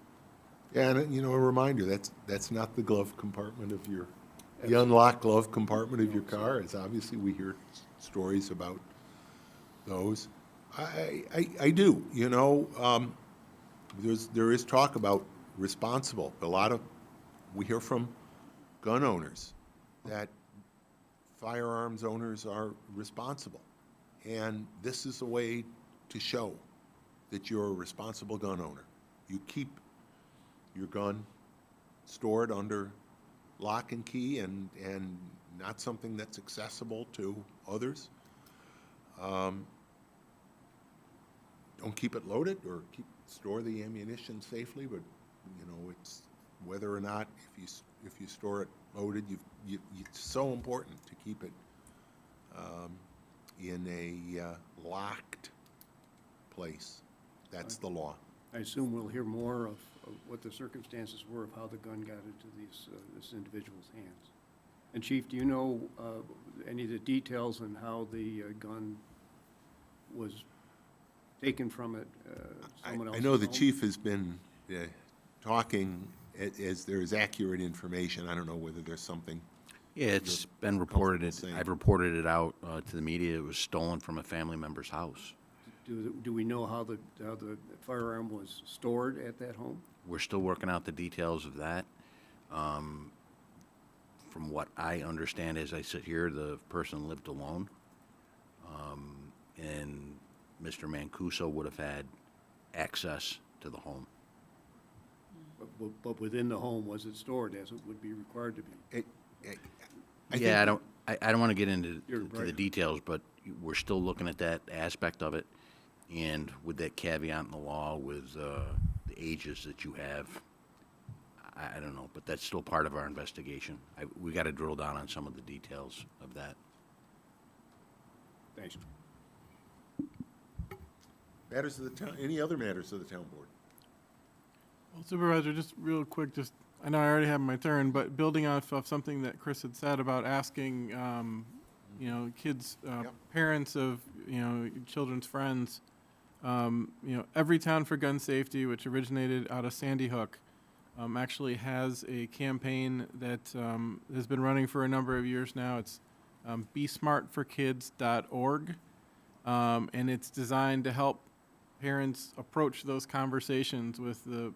Yeah, and a reminder, that's not the glove compartment of the unlocked glove compartment of your car. It's obviously, we hear stories about those. I do, there is talk about responsible. We hear from gun owners that firearms owners are responsible. And this is a way to show that you're a responsible gun owner. You keep your gun stored under lock and key and not something that's accessible to others. Don't keep it loaded or store the ammunition safely, but it's whether or not if you store it loaded, it's so important to keep it in a locked place. That's the law. I assume we'll hear more of what the circumstances were of how the gun got into this individual's hands. And Chief, do you know any of the details on how the gun was taken from it? Someone I else's know the home? chief has been talking as there is accurate information. I don't know whether there's something Yeah, it's You're been reported, comfortable saying? I've reported it out to the media. It was stolen from a family member's house. Do we know how the firearm was stored at that home? We're still working out the details of that. From what I understand as I sit here, the person lived alone. And Mr. Mancuso would have had access to the home. But within the home, was it stored as it would be required to be? Yeah, I don't want to get into You're to the right. details, but we're still looking at that aspect of it. And with that caveat in the law with the ages that you have, I don't know, but that's still part of our investigation. We got to drill down on some of the details of that. Thanks. Matters of the town, any other matters of the town board? Well, Supervisor, just real quick, I know I already have my turn, but building off of something that Chris had said about asking, kids, Yep. parents of, children's friends, every Town for Gun Safety, which originated out of Sandy Hook, actually has a campaign that has been running for a number of years now. It's besmartforkids.org, and it's designed to help parents approach those conversations with the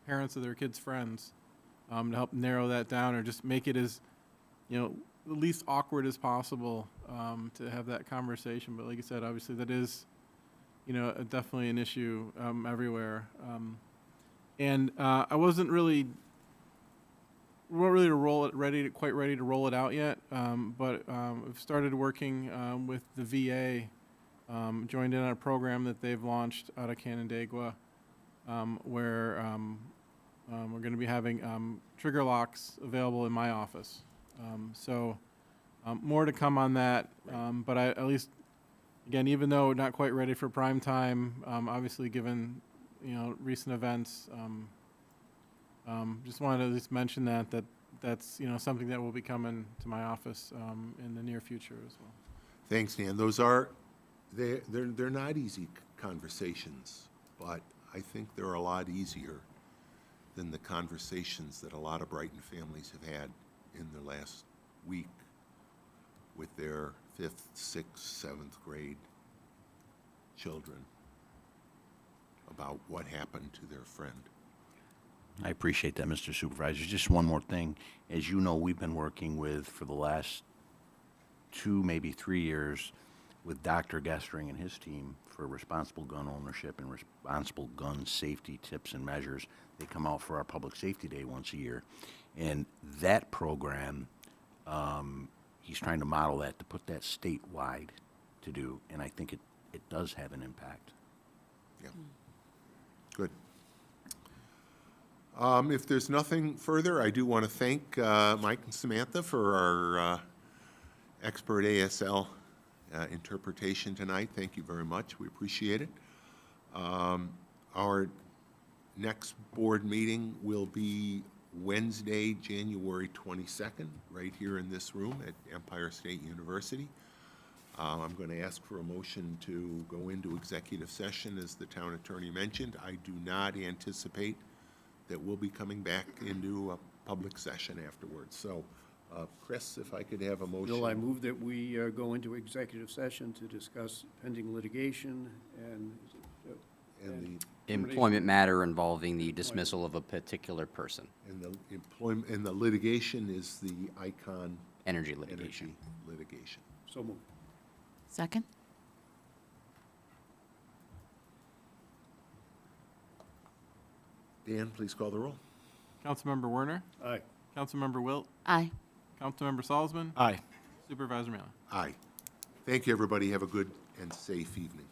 parents of their kids' friends, to help narrow that down or just make it as, the least awkward as possible, to have that conversation. But like I said, obviously that is, definitely an issue everywhere. And I wasn't really, we weren't really quite ready to roll it out yet, but we've started working with the VA. Joined in on a program that they've launched out of Canandaigua, where we're going to be having trigger locks available in my office. So more to come on that, but I at least, again, even though not quite ready for prime time, obviously given recent events, just wanted to at least mention that's something that will be coming to my office in the near future as well. Thanks, Dan. Those are, they're not easy conversations, but I think they're a lot easier than the conversations that a lot of Brighton families have had in the last week with their 5th, 6th, 7th grade children about what happened to their friend. I appreciate that, Mr. Supervisor. Just one more thing. As you know, we've been working with, for the last 2, maybe 3 years, with Dr. Gestring and his team for responsible gun ownership and responsible gun safety tips and measures. They come out for our Public Safety Day once a year. And that program, he's trying to model that, to put that statewide to do, and I think it does have an impact. Yeah. Good. If there's nothing further, I do want to thank Mike and Samantha for our expert ASL interpretation tonight. Thank you very much. We appreciate it. Our next board meeting will be Wednesday, January 22nd, right here in this room at Empire State University. I'm going to ask for a motion to go into executive session, as the town attorney mentioned. I do not anticipate that we'll be coming back into a public session afterwards. So, Chris, if I could have a motion. Bill, I move that we go into executive session to discuss pending litigation and And Employment matter involving the dismissal of a particular person. the employment, and the litigation is the Icon Energy litigation. Energy litigation. so move. Second? Dan, please call the roll. Councilmember Werner, Aye. Councilmember Wilt, Aye. Councilmember Salzman, Aye. Supervisor Mailer. Aye. Thank you, everybody. Have a good and safe evening.